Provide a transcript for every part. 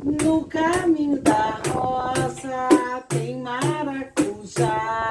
No caminho da roça tem maracujá.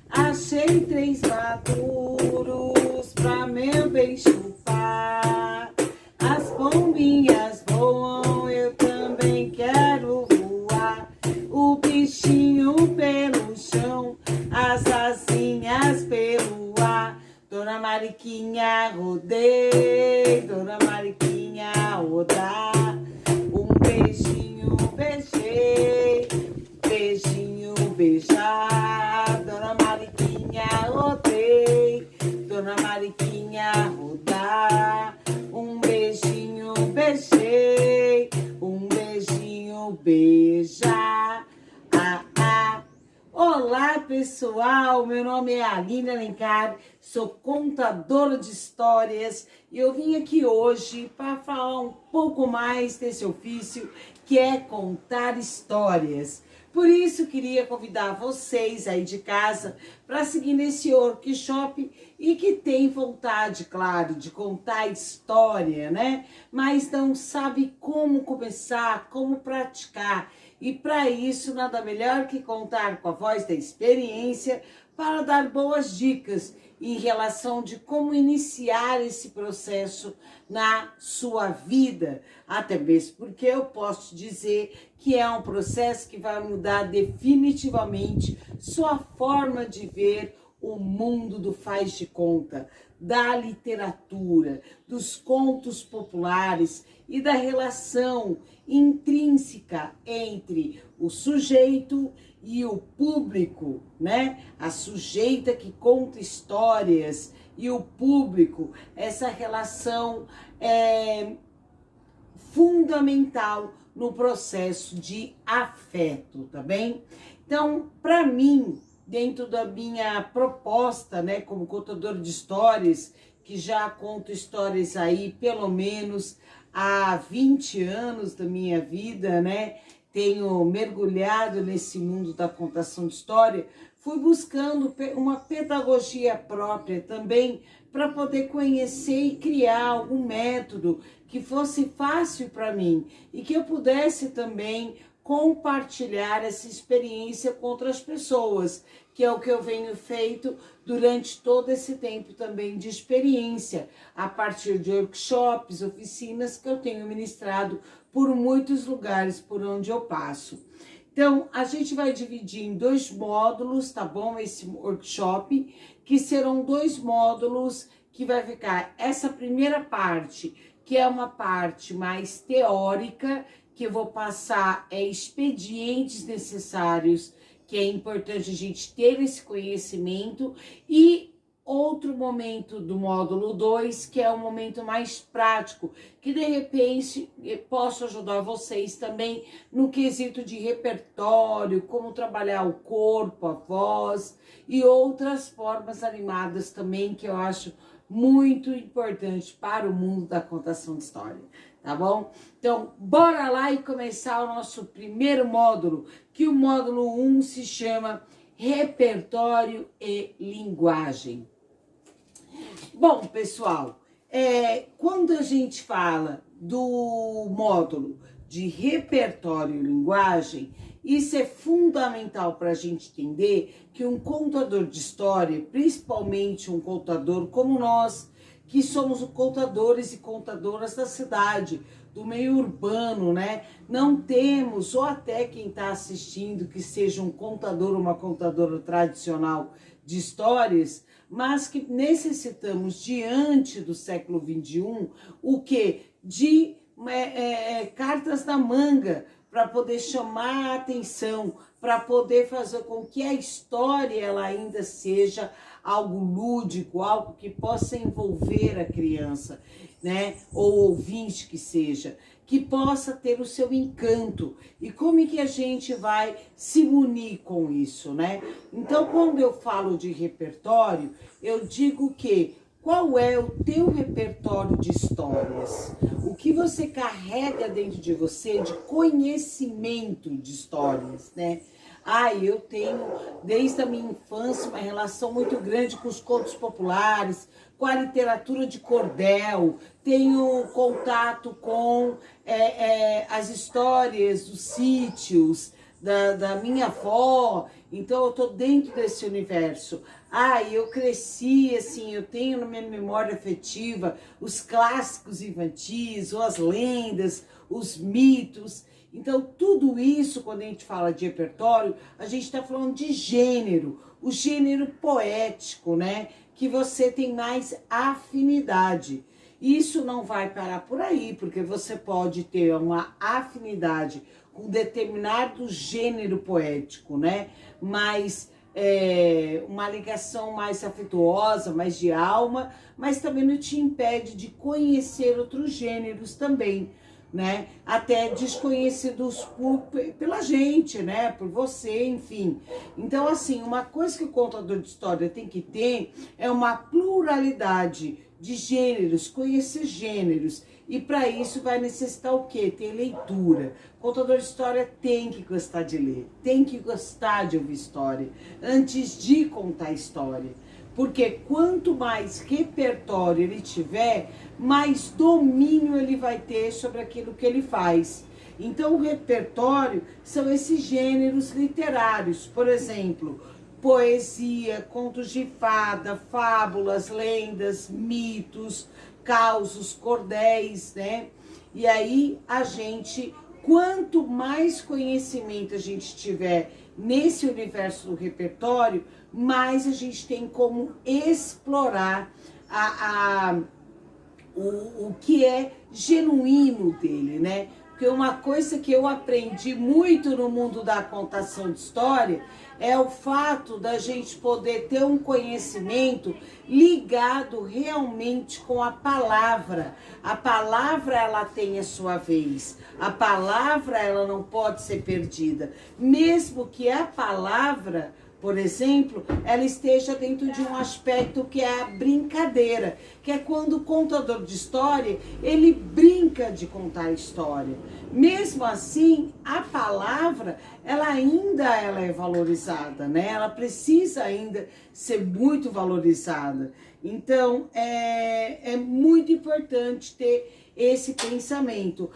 Achei 3 maduros pra meu bem chupar. As pombinhas voam, eu também quero voar. O bichinho pelo chão, as asinhas pelo ar. Dona Mariquinha, rodei, Dona Mariquinha, rodar. Um beijinho, beijei, beijinho, beijar. Dona Mariquinha, rodei, Dona Mariquinha, rodar. Um beijinho, beijei, um beijinho, beijar. Ah, ah. Olá, pessoal, meu nome é Aline Alencar, sou contadora de histórias e eu vim aqui hoje para falar um pouco mais desse ofício que é contar histórias. Por isso, queria convidar vocês aí de casa para seguir nesse workshop e que tem vontade, claro, de contar história, né? Mas não sabe como começar, como praticar. E para isso, nada melhor que contar com a voz da experiência para dar boas dicas em relação de como iniciar esse processo na sua vida. Até mesmo porque eu posso dizer que é um processo que vai mudar definitivamente sua forma de ver o mundo do faz de conta, da literatura, dos contos populares e da relação intrínseca entre o sujeito e o público, né? A sujeita que conta histórias e o público, essa relação é fundamental no processo de afeto, tá bem? Então, para mim, dentro da minha proposta, né, como contador de histórias, que já conto histórias aí pelo menos há 20 anos da minha vida, né? Tenho mergulhado nesse mundo da contação de história, fui buscando uma pedagogia própria também para poder conhecer e criar algum método que fosse fácil para mim e que eu pudesse também compartilhar essa experiência com outras pessoas, que é o que eu venho feito durante todo esse tempo também de experiência, a partir de workshops, oficinas que eu tenho ministrado por muitos lugares por onde eu passo. Então, a gente vai dividir em 2 módulos, tá bom? Esse workshop, que serão 2 módulos que vai ficar essa primeira parte, que é uma parte mais teórica, que eu vou passar expedientes necessários, que é importante a gente ter esse conhecimento, e outro momento do módulo 2, que é um momento mais prático, que de repente eu posso ajudar vocês também no quesito de repertório, como trabalhar o corpo, a voz e outras formas animadas também, que eu acho muito importante para o mundo da contação de história, tá bom? Então, bora lá e começar o nosso primeiro módulo, que o módulo 1 se chama Repertório e Linguagem. Bom, pessoal, quando a gente fala do módulo de repertório e linguagem, isso é fundamental para a gente entender que um contador de história, principalmente um contador como nós, que somos contadores e contadoras da cidade, do meio urbano, né? Não temos, ou até quem está assistindo, que seja um contador ou uma contadora tradicional de histórias, mas que necessitamos, diante do século XXI, o quê? De cartas na manga, para poder chamar a atenção, para poder fazer com que a história ela ainda seja algo lúdico, algo que possa envolver a criança, né? Ou ouvinte que seja, que possa ter o seu encanto. E como é que a gente vai se munir com isso, né? Então, quando eu falo de repertório, eu digo que qual é o teu repertório de histórias? O que você carrega dentro de você de conhecimento de histórias, né? Eu tenho, desde a minha infância, uma relação muito grande com os contos populares, com a literatura de cordel, tenho contato com as histórias dos sítios, da minha avó, então eu tô dentro desse universo. Eu cresci, assim, eu tenho na minha memória afetiva os clássicos infantis, ou as lendas, os mitos. Então, tudo isso, quando a gente fala de repertório, a gente está falando de gênero, o gênero poético, né? Que você tem mais afinidade. Isso não vai parar por aí, porque você pode ter uma afinidade com determinado gênero poético, né? Mas uma ligação mais afetuosa, mais de alma, mas também não te impede de conhecer outros gêneros também, né? Até desconhecidos pela gente, né? Por você, enfim. Então, assim, uma coisa que o contador de história tem que ter é uma pluralidade de gêneros, conhecer gêneros. E para isso vai necessitar o quê? Ter leitura. O contador de história tem que gostar de ler, tem que gostar de ouvir história, antes de contar história. Porque quanto mais repertório ele tiver, mais domínio ele vai ter sobre aquilo que ele faz. Então o repertório são esses gêneros literários, por exemplo, poesia, contos de fada, fábulas, lendas, mitos, causos, cordéis, né? E aí a gente, quanto mais conhecimento a gente tiver nesse universo do repertório, mais a gente tem como explorar o que é genuíno dele, né? Porque uma coisa que eu aprendi muito no mundo da contação de história é o fato da gente poder ter um conhecimento ligado realmente com a palavra. A palavra, ela tem a sua vez. A palavra, ela não pode ser perdida. Mesmo que a palavra, por exemplo, ela esteja dentro de um aspecto que é a brincadeira, que é quando o contador de história, ele brinca de contar a história. Mesmo assim, a palavra, ela é valorizada, né? Ela precisa ainda ser muito valorizada. Então, é muito importante ter esse pensamento.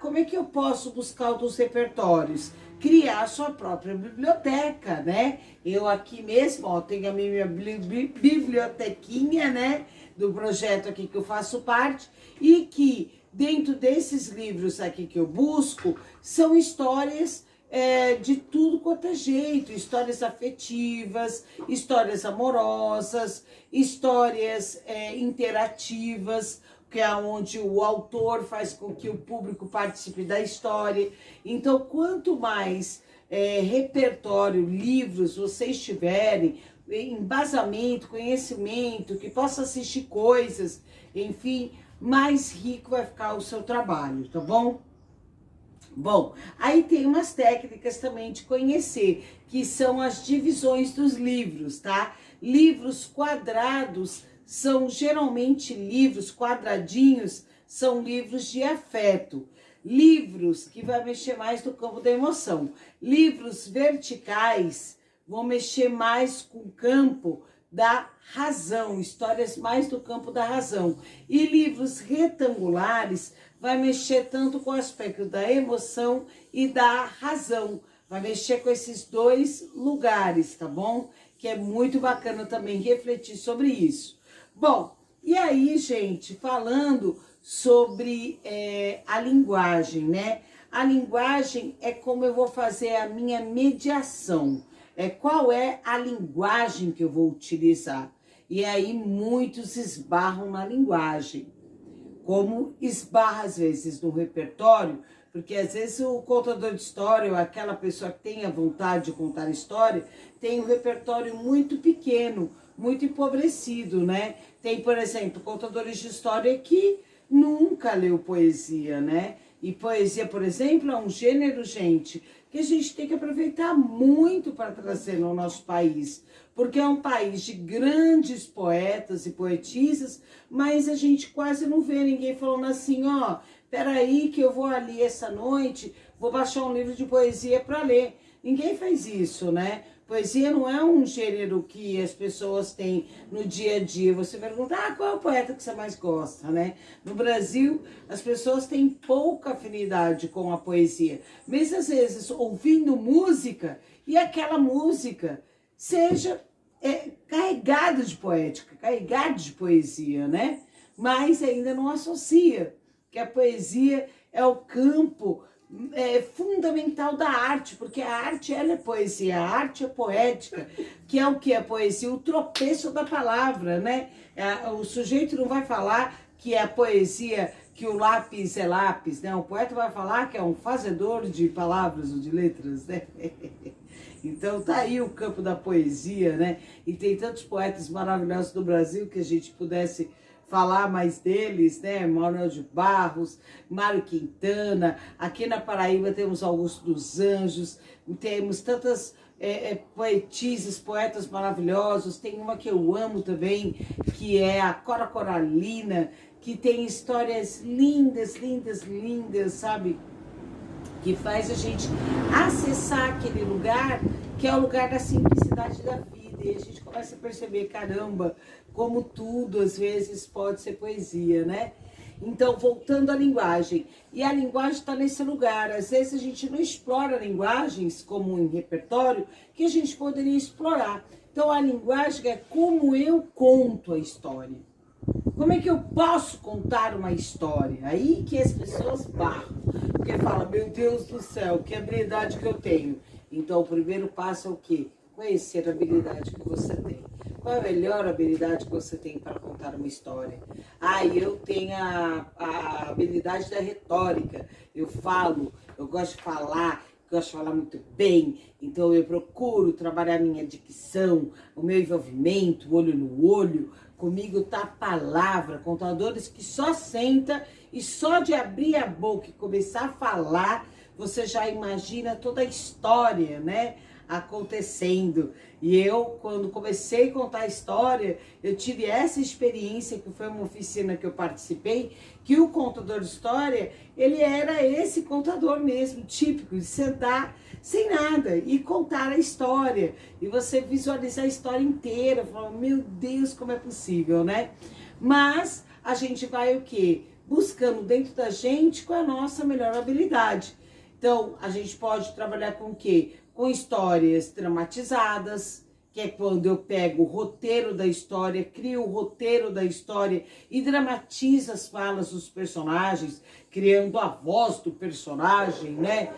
Como é que eu posso buscar outros repertórios? Criar sua própria biblioteca, né? Eu aqui mesmo, ó, tenho a minha bibliotequinha, né? Do projeto aqui que eu faço parte, e que dentro desses livros aqui que eu busco, são histórias de tudo quanto é jeito, histórias afetivas, histórias amorosas, histórias interativas, que é onde o autor faz com que o público participe da história. Então, quanto mais repertório, livros vocês tiverem, embasamento, conhecimento, que possa assistir coisas, enfim, mais rico vai ficar o seu trabalho, tá bom? Bom, aí tem umas técnicas também de conhecer, que são as divisões dos livros, tá? Livros quadrados são geralmente livros quadradinhos, são livros de afeto. Livros que vai mexer mais no campo da emoção. Livros verticais vão mexer mais com o campo da razão, histórias mais do campo da razão. E livros retangulares vai mexer tanto com o aspecto da emoção e da razão. Vai mexer com esses dois lugares, tá bom? Que é muito bacana também refletir sobre isso. Bom, e aí, gente, falando sobre a linguagem, né? A linguagem é como eu vou fazer a minha mediação. Qual é a linguagem que eu vou utilizar? E aí muitos esbarram na linguagem. Como esbarra às vezes no repertório, porque às vezes o contador de história ou aquela pessoa que tem a vontade de contar história tem um repertório muito pequeno, muito empobrecido, né? Tem, por exemplo, contadores de história que nunca leu poesia, né? E poesia, por exemplo, é um gênero, gente, que a gente tem que aproveitar muito para trazer no nosso país. Porque é um país de grandes poetas e poetisas, mas a gente quase não vê ninguém falando assim, ó, peraí que eu vou ali essa noite, vou baixar um livro de poesia para ler. Ninguém faz isso, né? Poesia não é um gênero que as pessoas têm no dia a dia. Você pergunta, qual é o poeta que você mais gosta, né? No Brasil, as pessoas têm pouca afinidade com a poesia. Mesmo às vezes ouvindo música, e aquela música seja carregada de poética, carregada de poesia, né? Mas ainda não associa que a poesia é o campo fundamental da arte, porque a arte ela é poesia, a arte é poética, que é o que é poesia? O tropeço da palavra, né? O sujeito não vai falar que é a poesia, que o lápis é lápis, né? O poeta vai falar que é um fazedor de palavras ou de letras, né? Então tá aí o campo da poesia, né? E tem tantos poetas maravilhosos do Brasil que a gente pudesse falar mais deles, né? Manuel de Barros, Mário Quintana, aqui na Paraíba temos Augusto dos Anjos, temos tantas poetisas, poetas maravilhosos, tem uma que eu amo também, que é a Cora Coralina, que tem histórias lindas, lindas, lindas, sabe? Que faz a gente acessar aquele lugar, que é o lugar da simplicidade da vida, e a gente começa a perceber, caramba, como tudo às vezes pode ser poesia, né? Então, voltando à linguagem, e a linguagem está nesse lugar, às vezes a gente não explora linguagens como em repertório, que a gente poderia explorar. Então, a linguagem é como eu conto a história. Como é que eu posso contar uma história? Aí que as pessoas barram, porque falam, meu Deus do céu, que habilidade que eu tenho. Então, o primeiro passo é o quê? Conhecer a habilidade que você tem. Qual é a melhor habilidade que você tem para contar uma história? Eu tenho a habilidade da retórica. Eu falo, eu gosto de falar, gosto de falar muito bem, então eu procuro trabalhar minha dicção, o meu envolvimento, o olho no olho. Comigo tá a palavra, contadores que só senta e só de abrir a boca e começar a falar, você já imagina toda a história, né, acontecendo. E eu, quando comecei a contar a história, eu tive essa experiência, que foi uma oficina que eu participei, que o contador de história, ele era esse contador mesmo, típico, de sentar sem nada e contar a história. E você visualizar a história inteira, falar, meu Deus, como é possível, né? Mas a gente vai o quê? Buscando dentro da gente qual é a nossa melhor habilidade. Então, a gente pode trabalhar com o quê? Com histórias dramatizadas, que é quando eu pego o roteiro da história, crio o roteiro da história e dramatizo as falas dos personagens, criando a voz do personagem, né?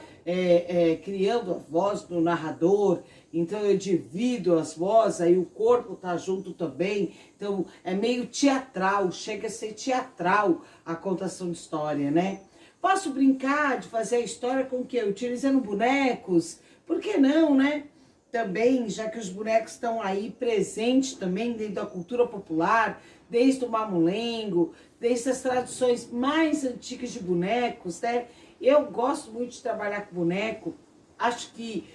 Criando a voz do narrador. Então eu divido as vozes, aí o corpo tá junto também. Então é meio teatral, chega a ser teatral a contação de história, né? Posso brincar de fazer a história com o quê? Utilizando bonecos? Por que não, né? Também, já que os bonecos estão aí presentes também dentro da cultura popular, desde o mamulengo, desde as tradições mais antigas de bonecos, né? Eu gosto muito de trabalhar com boneco, acho que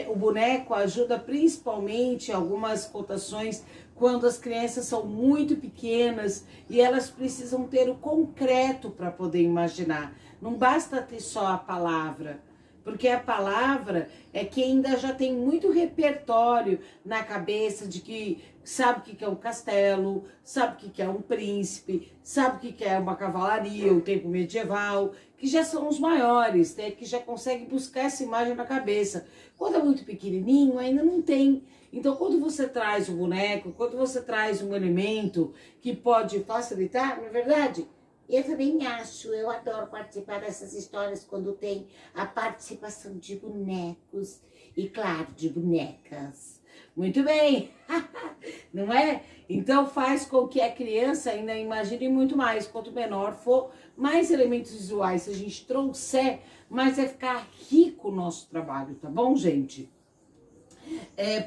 o boneco ajuda principalmente em algumas contações quando as crianças são muito pequenas e elas precisam ter o concreto para poder imaginar. Não basta ter só a palavra, porque a palavra é que ainda já tem muito repertório na cabeça de que sabe o que é um castelo, sabe o que é um príncipe, sabe o que é uma cavalaria, o tempo medieval, que já são os maiores, né, que já conseguem buscar essa imagem na cabeça. Quando é muito pequenininho, ainda não tem. Então, quando você traz um boneco, quando você traz um elemento que pode facilitar, não é verdade? Eu também acho, eu adoro participar dessas histórias quando tem a participação de bonecos e, claro, de bonecas. Muito bem, não é? Então faz com que a criança ainda imagine muito mais. Quanto menor for, mais elementos visuais a gente trouxer, mais vai ficar rico o nosso trabalho, tá bom, gente?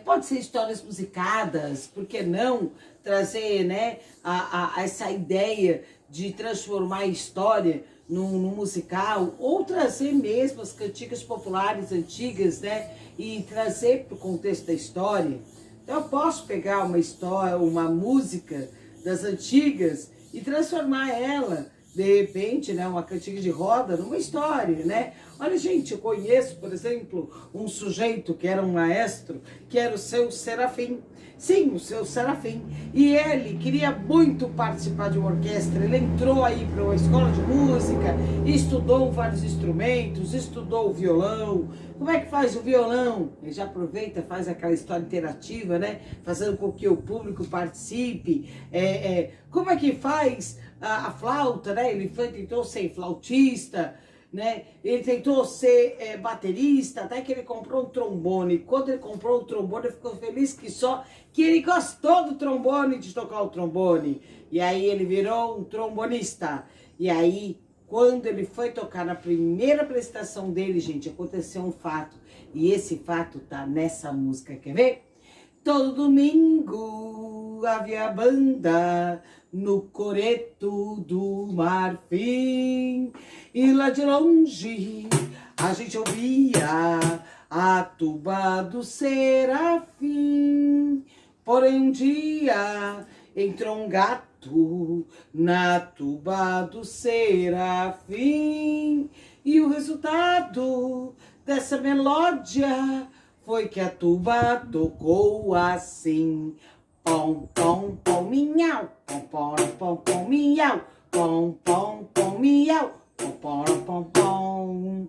Pode ser histórias musicadas, por que não trazer, né, essa ideia de transformar a história num musical, ou trazer mesmo as cantigas populares antigas, né, e trazer para o contexto da história. Então eu posso pegar uma história, uma música das antigas e transformar ela de repente, né, uma cantiga de roda numa história, né? Olha, gente, eu conheço, por exemplo, um sujeito que era um maestro, que era o seu Serafim. Sim, o seu Serafim. E ele queria muito participar de uma orquestra. Ele entrou aí para uma escola de música, estudou vários instrumentos, estudou o violão. Como é que faz o violão? Ele já aproveita, faz aquela história interativa, né? Fazendo com que o público participe. Como é que faz a flauta, né? Ele tentou ser flautista, né? Ele tentou ser baterista, até que ele comprou um trombone. Quando ele comprou o trombone, ele ficou feliz que ele gostou do trombone, de tocar o trombone. E aí ele virou um trombonista. E aí, quando ele foi tocar na primeira apresentação dele, gente, aconteceu um fato. E esse fato tá nessa música, quer ver? Todo domingo havia banda no coreto do Marfim. E lá de longe a gente ouvia a tuba do Serafim. Porém um dia entrou um gato na tuba do Serafim. E o resultado dessa melódia foi que a tuba tocou assim. Pom, pom, pom, miau. Pom, pom, pom, pom, miau. Pom, pom, pom, miau. Pom, pom, pom, pom.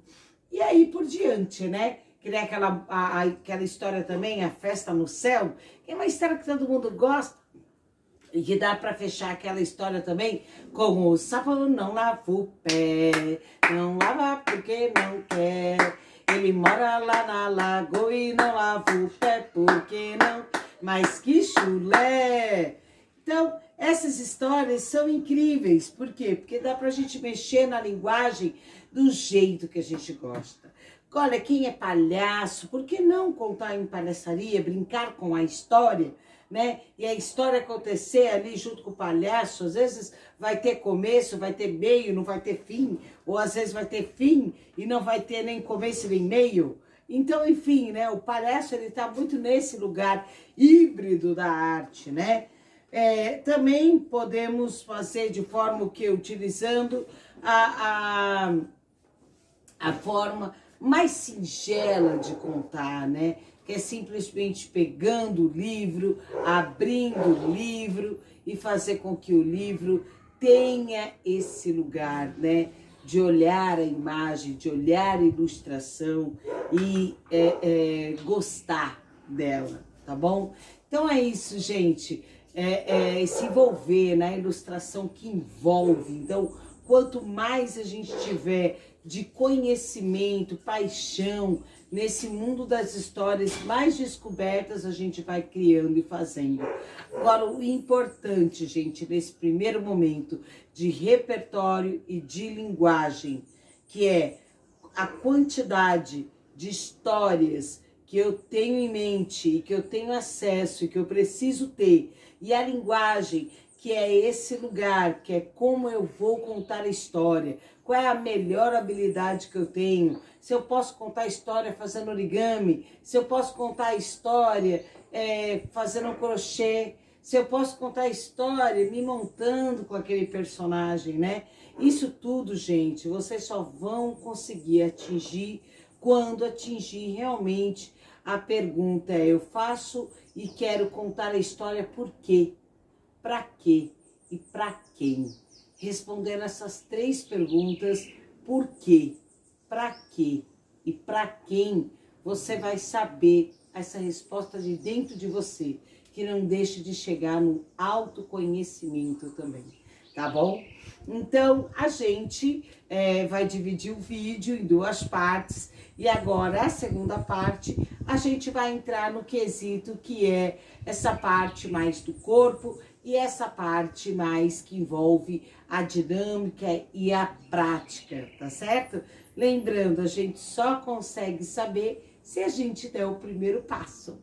E aí por diante, né? Que nem aquela história também, A Festa no Céu, que é uma história que todo mundo gosta. E que dá para fechar aquela história também com o sapo não lava o pé, não lava porque não quer. Ele mora lá na lagoa e não lava o pé porque não. Mas que chulé! Então, essas histórias são incríveis. Por quê? Porque dá pra gente mexer na linguagem do jeito que a gente gosta. Olha, quem é palhaço, por que não contar em palhaçaria, brincar com a história, né? E a história acontecer ali junto com o palhaço, às vezes vai ter começo, vai ter meio, não vai ter fim, ou às vezes vai ter fim e não vai ter nem começo nem meio. Então, enfim, né? O palhaço, ele tá muito nesse lugar híbrido da arte, né? Também podemos fazer de forma que utilizando a forma mais singela de contar, né? Que é simplesmente pegando o livro, abrindo o livro e fazer com que o livro tenha esse lugar, né? De olhar a imagem, de olhar a ilustração e gostar dela, tá bom? Então é isso, gente. Se envolver na ilustração que envolve. Então, quanto mais a gente tiver de conhecimento, paixão, nesse mundo das histórias, mais descobertas a gente vai criando e fazendo. Agora, o importante, gente, nesse primeiro momento de repertório e de linguagem, que é a quantidade de histórias que eu tenho em mente e que eu tenho acesso e que eu preciso ter, e a linguagem, que é esse lugar, que é como eu vou contar a história, qual é a melhor habilidade que eu tenho, se eu posso contar a história fazendo origami, se eu posso contar a história fazendo um crochê, se eu posso contar a história me montando com aquele personagem, né? Isso tudo, gente, vocês só vão conseguir atingir quando atingir realmente a pergunta eu faço e quero contar a história por quê? Para quê e para quem? Respondendo essas 3 perguntas, por quê, para quê e para quem, você vai saber essa resposta de dentro de você, que não deixe de chegar no autoconhecimento também, tá bom? Então, a gente vai dividir o vídeo em 2 partes, e agora a segunda parte, a gente vai entrar no quesito que é essa parte mais do corpo, e essa parte mais que envolve a dinâmica e a prática, tá certo? Lembrando, a gente só consegue saber se a gente der o primeiro passo.